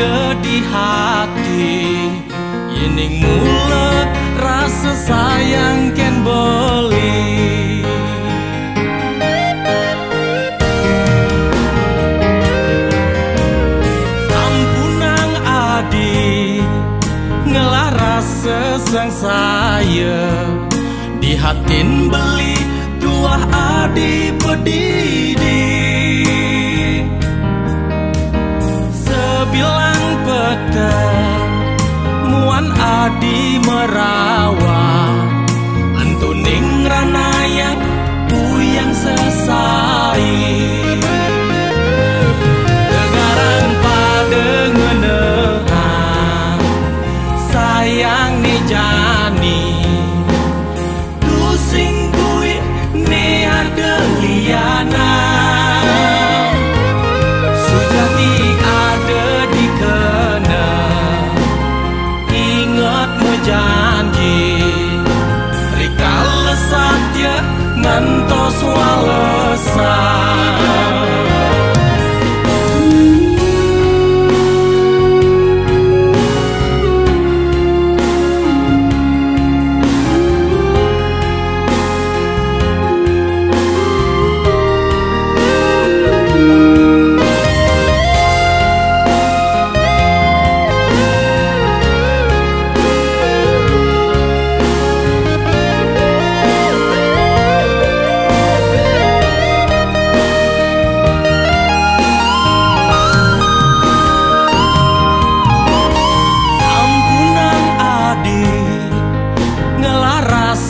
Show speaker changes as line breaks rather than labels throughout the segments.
ada di hati, yening mula rasa sayang ken beli. Ampunang adi ngelah rasa sang saya, di hatin beli tuah adi pedidi. Sebilang petang muan adi merawat, entuning ranayang puyang sesai. Tegarang pada ngenehan sayang ni jani, tusing kui ni ada liana. Sujati ada di kena, ingat menjanji, rikal satya ngantos walesan.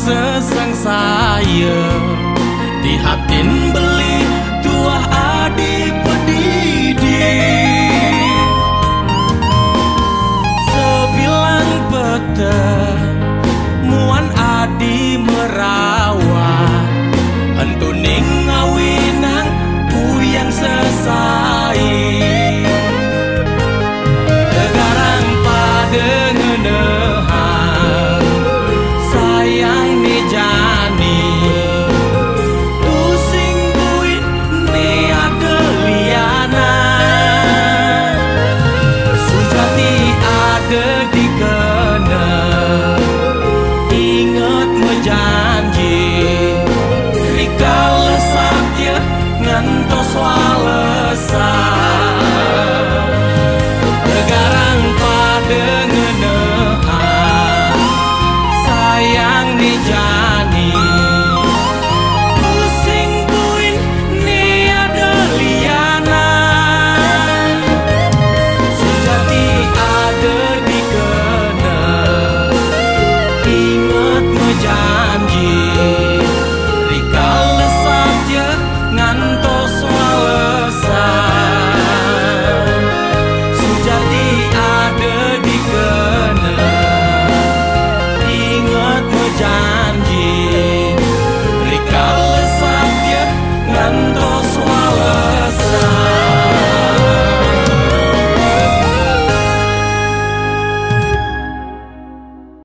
Sesang saya di hatin beli tuah adi pedidi. Sebilang petang muan adi merawat, entuning ngawinang puyang sesai. Tegarang pada ngenehan sayang ni jani, pusing buit ni ada liana. Sujati ada di kena, ingat menjanji, rikal satya ngantos walesan.